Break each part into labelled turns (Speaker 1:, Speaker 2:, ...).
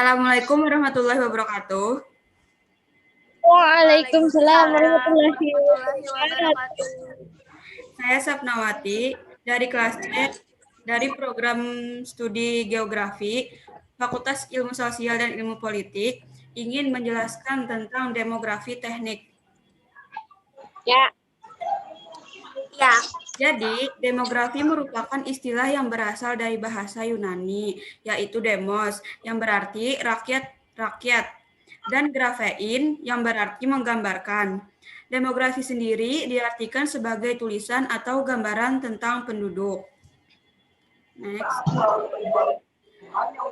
Speaker 1: Assalamualaikum warahmatullahi wabarakatuh.
Speaker 2: Waalaikumsalam
Speaker 1: Waalaikumsalam
Speaker 2: warahmatullahi
Speaker 1: warahmatullahi
Speaker 2: wabarakatuh.
Speaker 1: wabarakatuh. Saya Sapnawati dari kelas C dari program studi geografi Fakultas Ilmu Sosial dan Ilmu Politik ingin menjelaskan tentang demografi teknik.
Speaker 2: Ya,
Speaker 1: Jadi, demografi merupakan istilah yang berasal dari bahasa Yunani, yaitu demos, yang berarti rakyat, dan grafein, yang berarti menggambarkan. Demografi sendiri diartikan sebagai tulisan atau gambaran tentang penduduk. Next.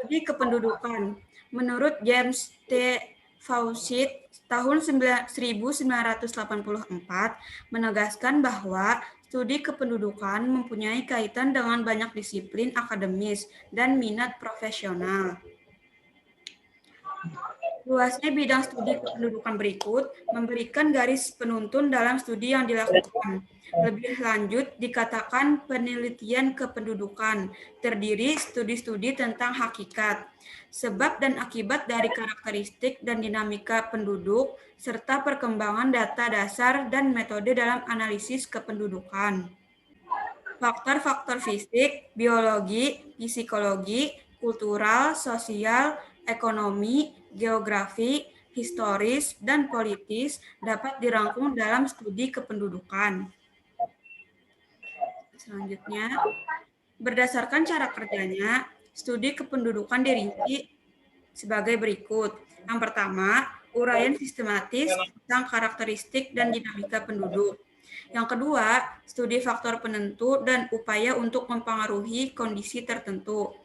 Speaker 1: Studi kependudukan. Menurut James T. Fawcett tahun 1984 menegaskan bahwa studi kependudukan mempunyai kaitan dengan banyak disiplin akademis dan minat profesional. Luasnya bidang studi kependudukan berikut memberikan garis penuntun dalam studi yang dilakukan. Lebih lanjut, dikatakan penelitian kependudukan, terdiri studi-studi tentang hakikat, sebab dan akibat dari karakteristik dan dinamika penduduk, serta perkembangan data dasar dan metode dalam analisis kependudukan. Faktor-faktor fisik, biologi, psikologi, kultural, sosial, ekonomi, geografi, historis, dan politis dapat dirangkum dalam studi kependudukan. Selanjutnya, berdasarkan cara kerjanya, studi kependudukan dirinci sebagai berikut. Yang pertama, uraian sistematis tentang karakteristik dan dinamika penduduk. Yang kedua, studi faktor penentu dan upaya untuk mempengaruhi kondisi tertentu.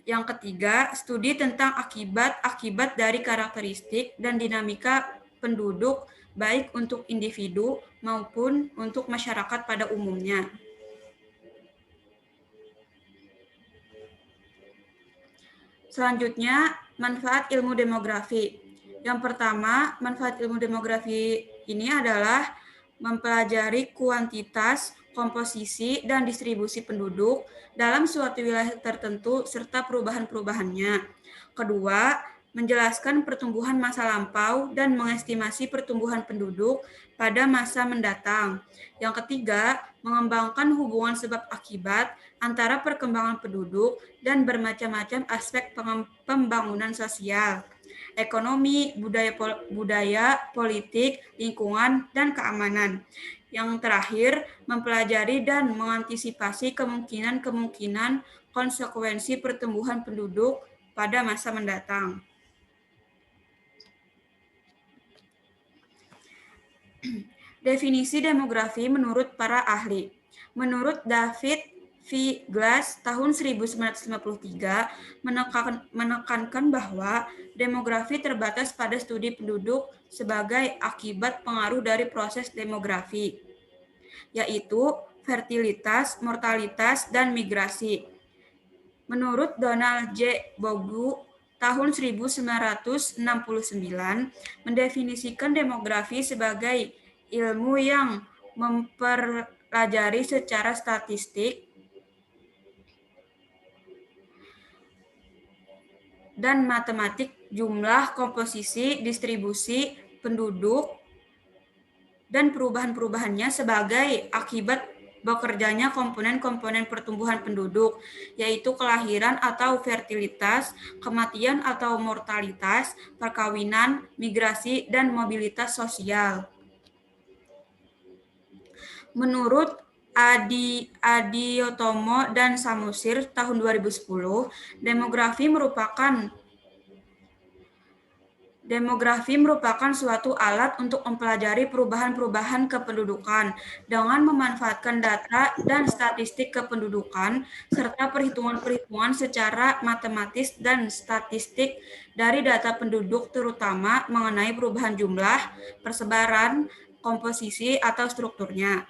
Speaker 1: Yang ketiga, studi tentang akibat-akibat dari karakteristik dan dinamika penduduk, baik untuk individu maupun untuk masyarakat pada umumnya. Selanjutnya, manfaat ilmu demografi. Yang pertama, manfaat ilmu demografi ini adalah mempelajari kuantitas, komposisi, dan distribusi penduduk dalam suatu wilayah tertentu serta perubahan-perubahannya. Kedua, menjelaskan pertumbuhan masa lampau dan mengestimasi pertumbuhan penduduk pada masa mendatang. Yang ketiga, mengembangkan hubungan sebab akibat antara perkembangan penduduk dan bermacam-macam aspek pembangunan sosial, ekonomi, budaya, politik, lingkungan, dan keamanan. Yang terakhir, mempelajari dan mengantisipasi kemungkinan-kemungkinan konsekuensi pertumbuhan penduduk pada masa mendatang. Definisi demografi menurut para ahli. Menurut David V. Glass tahun 1953 menekankan bahwa demografi terbatas pada studi penduduk sebagai akibat pengaruh dari proses demografi, yaitu fertilitas, mortalitas, dan migrasi. Menurut Donald J. Bogue tahun 1969 mendefinisikan demografi sebagai ilmu yang mempelajari secara statistik dan matematik jumlah, komposisi, distribusi penduduk, dan perubahan-perubahannya sebagai akibat bekerjanya komponen-komponen pertumbuhan penduduk, yaitu kelahiran atau fertilitas, kematian atau mortalitas, perkawinan, migrasi, dan mobilitas sosial. Menurut Adiotomo dan Samusir tahun 2010, demografi merupakan suatu alat untuk mempelajari perubahan-perubahan kependudukan dengan memanfaatkan data dan statistik kependudukan serta perhitungan-perhitungan secara matematis dan statistik dari data penduduk terutama mengenai perubahan jumlah, persebaran, komposisi, atau strukturnya.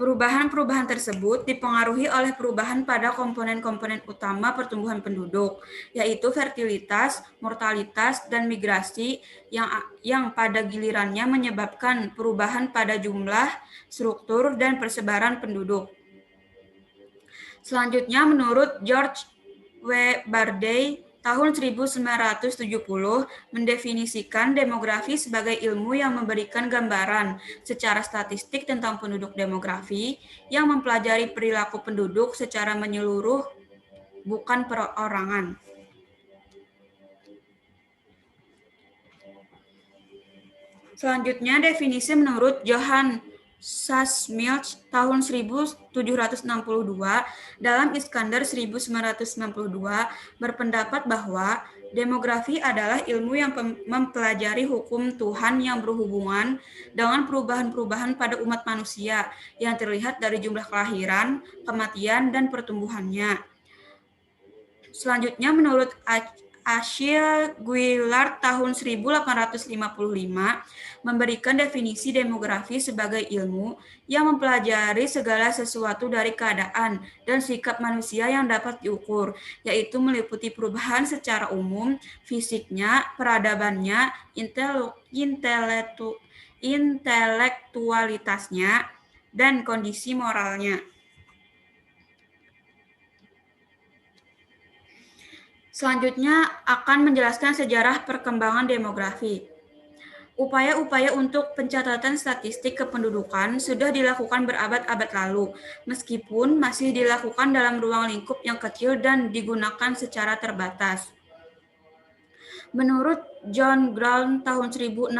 Speaker 1: Perubahan-perubahan tersebut dipengaruhi oleh perubahan pada komponen-komponen utama pertumbuhan penduduk, yaitu fertilitas, mortalitas, dan migrasi yang pada gilirannya menyebabkan perubahan pada jumlah, struktur, dan persebaran penduduk. Selanjutnya, menurut George W. Bardey tahun 1970 mendefinisikan demografi sebagai ilmu yang memberikan gambaran secara statistik tentang penduduk demografi yang mempelajari perilaku penduduk secara menyeluruh, bukan perorangan. Selanjutnya, definisi menurut Johann Sass-Milch tahun 1762 dalam Iskandar 1992 berpendapat bahwa demografi adalah ilmu yang mempelajari hukum Tuhan yang berhubungan dengan perubahan-perubahan pada umat manusia yang terlihat dari jumlah kelahiran, kematian, dan pertumbuhannya. Selanjutnya, menurut Achille Guillard tahun 1855 memberikan definisi demografi sebagai ilmu yang mempelajari segala sesuatu dari keadaan dan sikap manusia yang dapat diukur, yaitu meliputi perubahan secara umum, fisiknya, peradabannya, intelektualitasnya, dan kondisi moralnya. Selanjutnya akan menjelaskan sejarah perkembangan demografi. Upaya-upaya untuk pencatatan statistik kependudukan sudah dilakukan berabad-abad lalu, meskipun masih dilakukan dalam ruang lingkup yang kecil dan digunakan secara terbatas. Menurut John Brown tahun 1620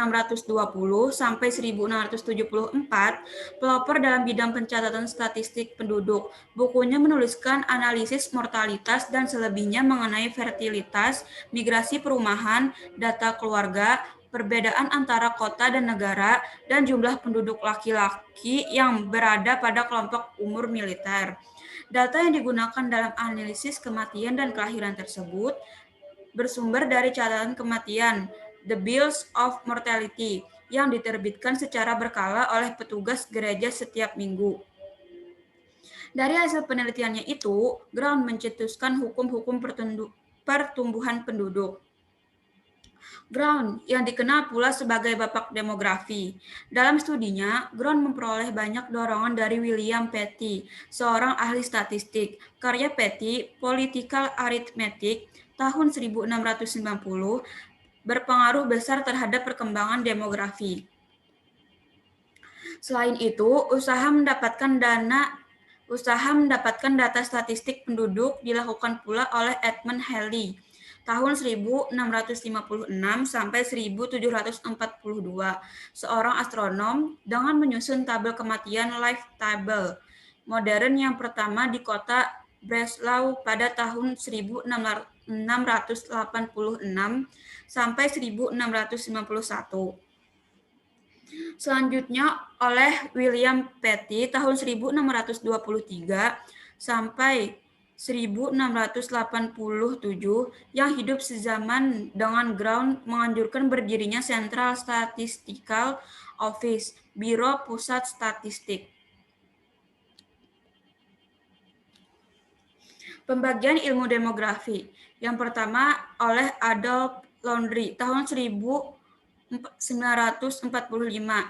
Speaker 1: sampai 1674, pelopor dalam bidang pencatatan statistik penduduk. Bukunya menuliskan analisis mortalitas dan selebihnya mengenai fertilitas, migrasi perumahan, data keluarga, perbedaan antara kota dan negara, dan jumlah penduduk laki-laki yang berada pada kelompok umur militer. Data yang digunakan dalam analisis kematian dan kelahiran tersebut bersumber dari catatan kematian, The Bills of Mortality, yang diterbitkan secara berkala oleh petugas gereja setiap minggu. Dari hasil penelitiannya itu, Brown mencetuskan hukum-hukum pertumbuhan penduduk. Brown, yang dikenal pula sebagai bapak demografi. Dalam studinya, Brown memperoleh banyak dorongan dari William Petty, seorang ahli statistik. Karya Petty, Political Arithmetic, tahun 1690, berpengaruh besar terhadap perkembangan demografi. Selain itu, usaha mendapatkan data statistik penduduk dilakukan pula oleh Edmund Halley tahun 1656 sampai 1742, seorang astronom, dengan menyusun tabel kematian life table modern yang pertama di kota Breslau pada tahun 1686 sampai 1691. Selanjutnya oleh William Petty tahun 1623 sampai 1687 yang hidup sezaman dengan Brown menganjurkan berdirinya Central Statistical Office, Biro Pusat Statistik. Pembagian ilmu demografi. Yang pertama oleh Adolph Landry tahun 1945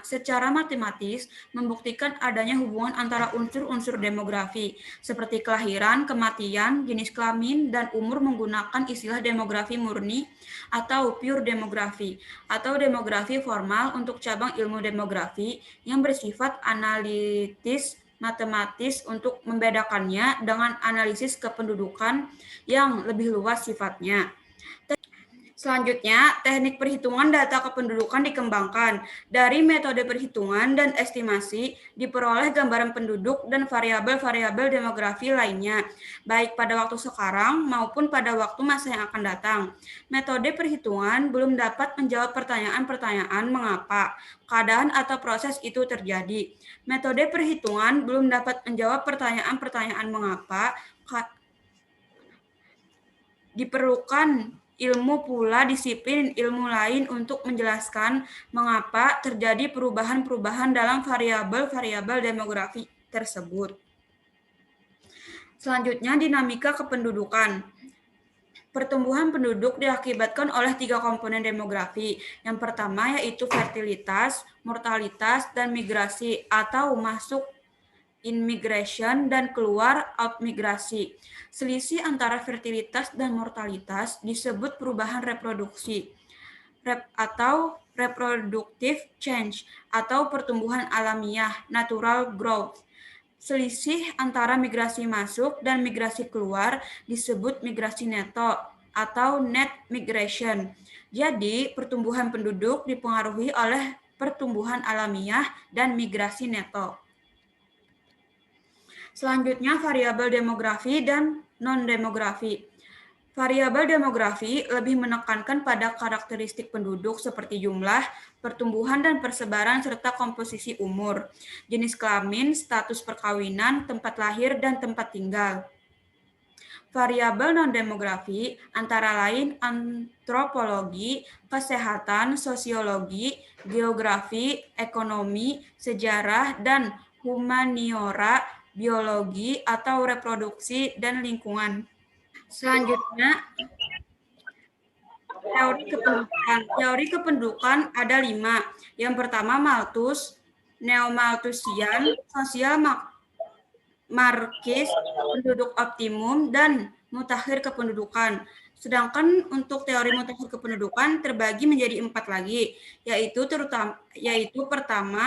Speaker 1: secara matematis membuktikan adanya hubungan antara unsur-unsur demografi seperti kelahiran, kematian, jenis kelamin, dan umur menggunakan istilah demografi murni atau pure demografi atau demografi formal untuk cabang ilmu demografi yang bersifat analitis matematis untuk membedakannya dengan analisis kependudukan yang lebih luas sifatnya. Selanjutnya, teknik perhitungan data kependudukan dikembangkan. Dari metode perhitungan dan estimasi diperoleh gambaran penduduk dan variabel-variabel demografi lainnya, baik pada waktu sekarang maupun pada waktu masa yang akan datang. Metode perhitungan belum dapat menjawab pertanyaan-pertanyaan mengapa, keadaan atau proses itu terjadi. Metode perhitungan belum dapat menjawab pertanyaan-pertanyaan mengapa, diperlukan ilmu pula disiplin ilmu lain untuk menjelaskan mengapa terjadi perubahan-perubahan dalam variabel-variabel demografi tersebut. Selanjutnya, dinamika kependudukan. Pertumbuhan penduduk diakibatkan oleh 3 komponen demografi. Yang pertama yaitu fertilitas, mortalitas, dan migrasi atau masuk in-migration dan keluar out-migrasi. Selisih antara fertilitas dan mortalitas disebut perubahan reproduksi atau reproductive change atau pertumbuhan alamiah, natural growth. Selisih antara migrasi masuk dan migrasi keluar disebut migrasi neto atau net migration. Jadi, pertumbuhan penduduk dipengaruhi oleh pertumbuhan alamiah dan migrasi neto. Selanjutnya, variabel demografi dan non-demografi. Variabel demografi lebih menekankan pada karakteristik penduduk seperti jumlah, pertumbuhan dan persebaran serta komposisi umur, jenis kelamin, status perkawinan, tempat lahir, dan tempat tinggal. Variabel non-demografi antara lain antropologi, kesehatan, sosiologi, geografi, ekonomi, sejarah, dan humaniora, biologi atau reproduksi dan lingkungan. Selanjutnya, teori kependudukan. Teori kependudukan ada 5. Yang pertama Malthus, Neo-Malthusian, sosial Marxis, penduduk optimum, dan mutakhir kependudukan. Sedangkan untuk teori mutakhir kependudukan terbagi menjadi 4 lagi, yaitu pertama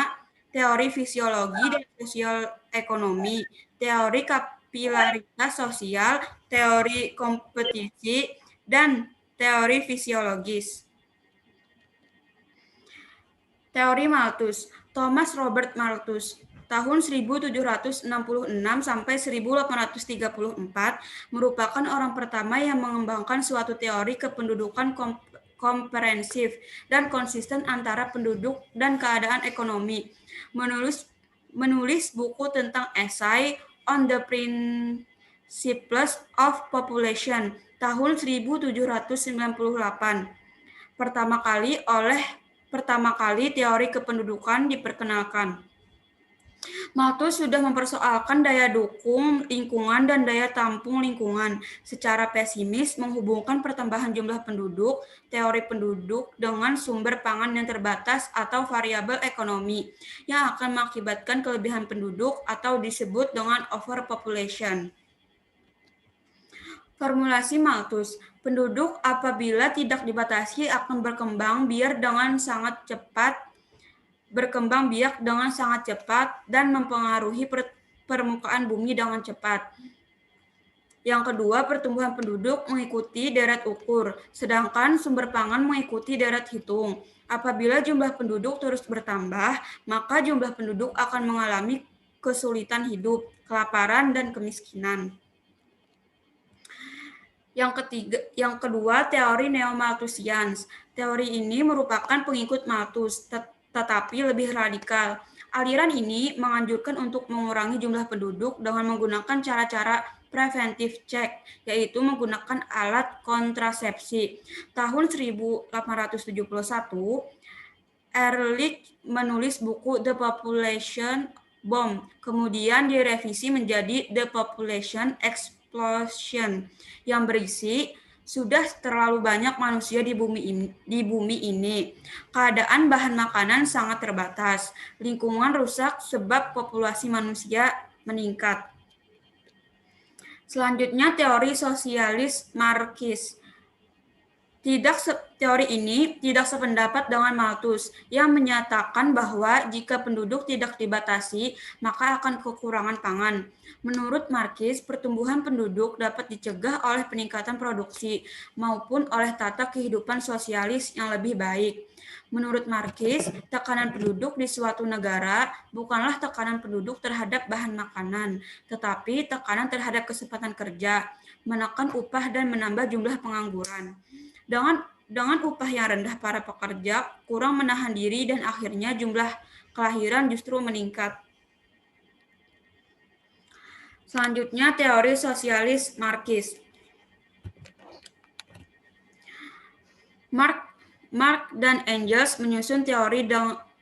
Speaker 1: teori fisiologi dan sosial ekonomi, teori kapilaritas sosial, teori kompetisi, dan teori fisiologis. Teori Malthus, Thomas Robert Malthus, tahun 1766 sampai 1834 merupakan orang pertama yang mengembangkan suatu teori kependudukan komprehensif dan konsisten antara penduduk dan keadaan ekonomi. Menulis buku tentang esai On the Principles of Population tahun 1798. Pertama kali teori kependudukan diperkenalkan. Malthus sudah mempersoalkan daya dukung lingkungan dan daya tampung lingkungan. Secara pesimis menghubungkan pertambahan jumlah penduduk, teori penduduk dengan sumber pangan yang terbatas atau variabel ekonomi yang akan mengakibatkan kelebihan penduduk atau disebut dengan overpopulation. Formulasi Malthus, penduduk apabila tidak dibatasi akan berkembang biak dengan sangat cepat dan mempengaruhi permukaan bumi dengan cepat. Yang kedua, pertumbuhan penduduk mengikuti deret ukur, sedangkan sumber pangan mengikuti deret hitung. Apabila jumlah penduduk terus bertambah, maka jumlah penduduk akan mengalami kesulitan hidup, kelaparan, dan kemiskinan. Yang kedua, teori Neo-Malthusians. Teori ini merupakan pengikut Malthus, tetapi lebih radikal. Aliran ini menganjurkan untuk mengurangi jumlah penduduk dengan menggunakan cara-cara preventive check, yaitu menggunakan alat kontrasepsi. Tahun 1871, Ehrlich menulis buku The Population Bomb, kemudian direvisi menjadi The Population Explosion, yang berisi sudah terlalu banyak manusia di bumi ini. Keadaan bahan makanan sangat terbatas. Lingkungan rusak sebab populasi manusia meningkat. Selanjutnya teori sosialis Marxis. Teori ini tidak sependapat dengan Malthus yang menyatakan bahwa jika penduduk tidak dibatasi, maka akan kekurangan pangan. Menurut Marxis, pertumbuhan penduduk dapat dicegah oleh peningkatan produksi maupun oleh tata kehidupan sosialis yang lebih baik. Menurut Marxis, tekanan penduduk di suatu negara bukanlah tekanan penduduk terhadap bahan makanan, tetapi tekanan terhadap kesempatan kerja, menekan upah dan menambah jumlah pengangguran. Dengan upah yang rendah, para pekerja kurang menahan diri dan akhirnya jumlah kelahiran justru meningkat. Selanjutnya, teori sosialis Marxis. Marx dan Engels menyusun teori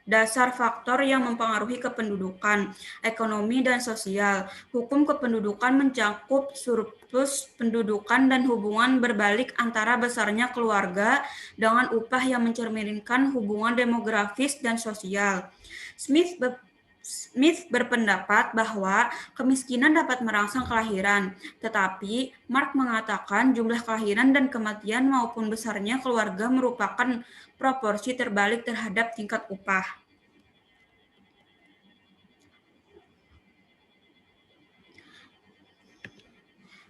Speaker 1: dasar faktor yang mempengaruhi kependudukan, ekonomi, dan sosial. Hukum kependudukan mencakup surplus pendudukan dan hubungan berbalik antara besarnya keluarga dengan upah yang mencerminkan hubungan demografis dan sosial. Smith Smith berpendapat bahwa kemiskinan dapat merangsang kelahiran, tetapi Mark mengatakan jumlah kelahiran dan kematian maupun besarnya keluarga merupakan proporsi terbalik terhadap tingkat upah.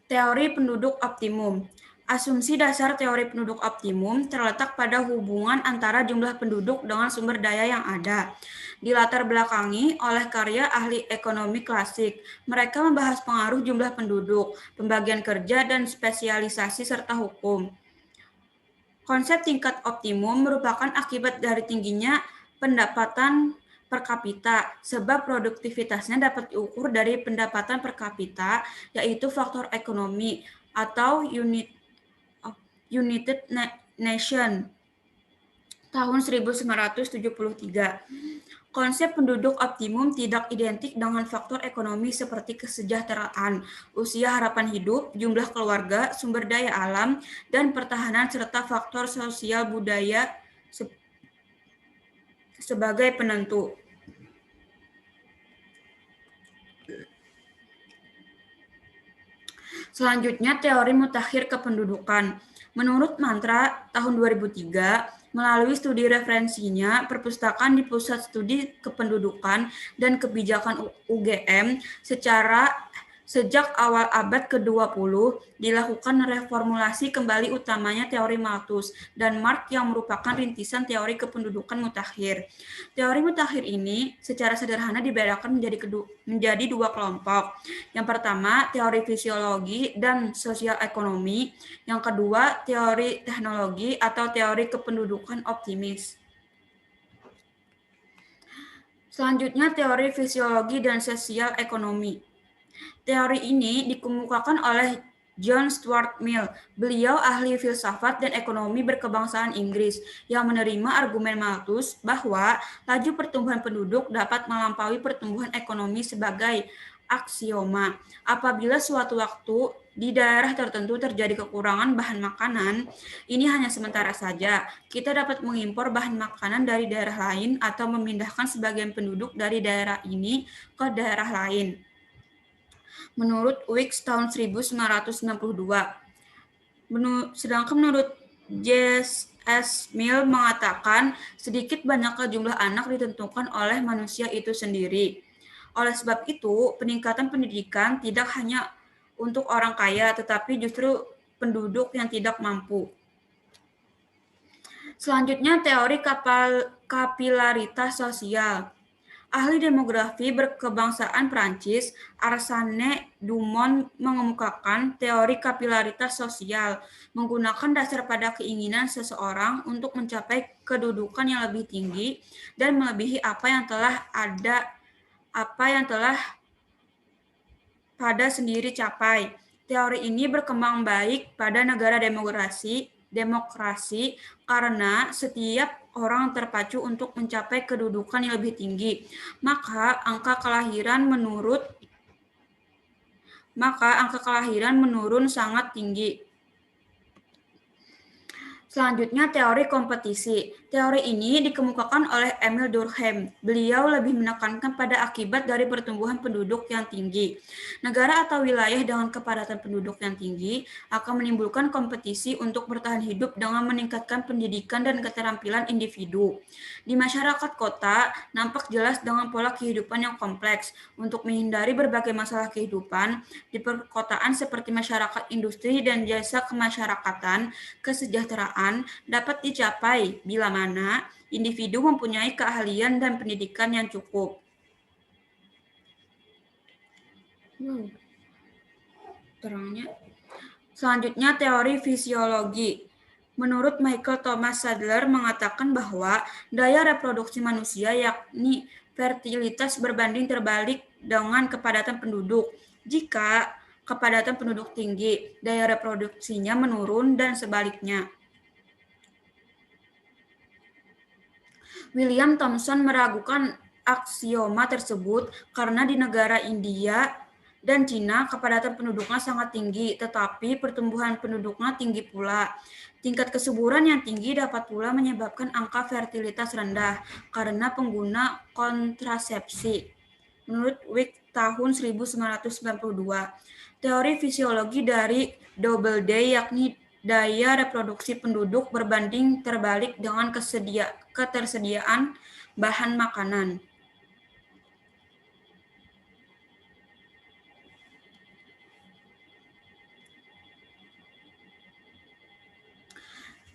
Speaker 1: Teori penduduk optimum. Asumsi dasar teori penduduk optimum terletak pada hubungan antara jumlah penduduk dengan sumber daya yang ada. Dilatar belakangi oleh karya ahli ekonomi klasik. Mereka membahas pengaruh jumlah penduduk, pembagian kerja, dan spesialisasi serta hukum. Konsep tingkat optimum merupakan akibat dari tingginya pendapatan per kapita, sebab produktivitasnya dapat diukur dari pendapatan per kapita, yaitu faktor ekonomi atau United Nation tahun 1973. Konsep penduduk optimum tidak identik dengan faktor ekonomi seperti kesejahteraan, usia harapan hidup, jumlah keluarga, sumber daya alam, dan pertahanan serta faktor sosial budaya sebagai penentu. Selanjutnya, teori mutakhir kependudukan. Menurut Mantra tahun 2003, melalui studi referensinya, perpustakaan di Pusat Studi Kependudukan dan Kebijakan UGM sejak awal abad ke-20 dilakukan reformulasi kembali utamanya teori Malthus dan Mark yang merupakan rintisan teori kependudukan mutakhir. Teori mutakhir ini secara sederhana dibedakan menjadi dua kelompok. Yang pertama, teori fisiologi dan sosial ekonomi. Yang kedua, teori teknologi atau teori kependudukan optimis. Selanjutnya, teori fisiologi dan sosial ekonomi. Teori ini dikemukakan oleh John Stuart Mill. Beliau ahli filsafat dan ekonomi berkebangsaan Inggris yang menerima argumen Malthus bahwa laju pertumbuhan penduduk dapat melampaui pertumbuhan ekonomi sebagai aksioma. Apabila suatu waktu di daerah tertentu terjadi kekurangan bahan makanan, ini hanya sementara saja. Kita dapat mengimpor bahan makanan dari daerah lain atau memindahkan sebagian penduduk dari daerah ini ke daerah lain. Menurut Wicks tahun 1962. Sedangkan menurut J.S. Mill mengatakan sedikit banyaknya jumlah anak ditentukan oleh manusia itu sendiri. Oleh sebab itu, peningkatan pendidikan tidak hanya untuk orang kaya, tetapi justru penduduk yang tidak mampu. Selanjutnya, teori kapilaritas sosial. Ahli demografi berkebangsaan Prancis, Arsène Dumont mengemukakan teori kapilaritas sosial, menggunakan dasar pada keinginan seseorang untuk mencapai kedudukan yang lebih tinggi dan melebihi apa yang telah pada sendiri capai. Teori ini berkembang baik pada negara demokrasi karena setiap orang terpacu untuk mencapai kedudukan yang lebih tinggi, maka angka kelahiran menurun sangat tinggi. Selanjutnya, teori kompetisi. Teori ini dikemukakan oleh Emil Durkheim. Beliau lebih menekankan pada akibat dari pertumbuhan penduduk yang tinggi. Negara atau wilayah dengan kepadatan penduduk yang tinggi akan menimbulkan kompetisi untuk bertahan hidup dengan meningkatkan pendidikan dan keterampilan individu. Di masyarakat kota, nampak jelas dengan pola kehidupan yang kompleks. Untuk menghindari berbagai masalah kehidupan, di perkotaan seperti masyarakat industri dan jasa kemasyarakatan, kesejahteraan dapat dicapai bila mana individu mempunyai keahlian dan pendidikan yang cukup. Selanjutnya, teori fisiologi. Menurut Michael Thomas Sadler mengatakan bahwa daya reproduksi manusia yakni fertilitas berbanding terbalik dengan kepadatan penduduk. Jika kepadatan penduduk tinggi, daya reproduksinya menurun dan sebaliknya. William Thomson meragukan aksioma tersebut karena di negara India dan Cina kepadatan penduduknya sangat tinggi, tetapi pertumbuhan penduduknya tinggi pula. Tingkat kesuburan yang tinggi dapat pula menyebabkan angka fertilitas rendah karena pengguna kontrasepsi. menurut Wick tahun 1992. Teori fisiologi dari Doubleday yakni daya reproduksi penduduk berbanding terbalik dengan ketersediaan bahan makanan.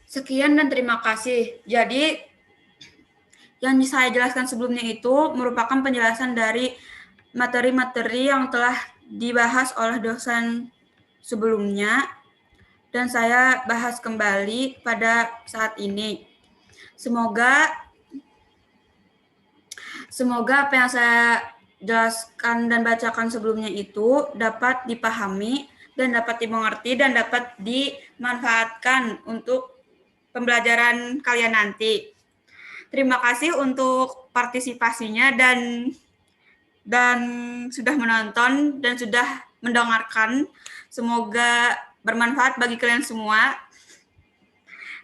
Speaker 1: Sekian dan terima kasih. Jadi, yang saya jelaskan sebelumnya itu merupakan penjelasan dari materi-materi yang telah dibahas oleh dosen sebelumnya, dan saya bahas kembali pada saat ini. Semoga apa yang saya jelaskan dan bacakan sebelumnya itu dapat dipahami dan dapat dimengerti dan dapat dimanfaatkan untuk pembelajaran kalian nanti. Terima kasih untuk partisipasinya dan sudah menonton dan sudah mendengarkan. Semoga bermanfaat bagi kalian semua.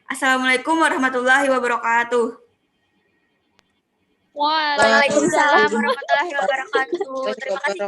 Speaker 1: Assalamualaikum warahmatullahi wabarakatuh.
Speaker 2: Waalaikumsalam warahmatullahi wabarakatuh. Terima kasih.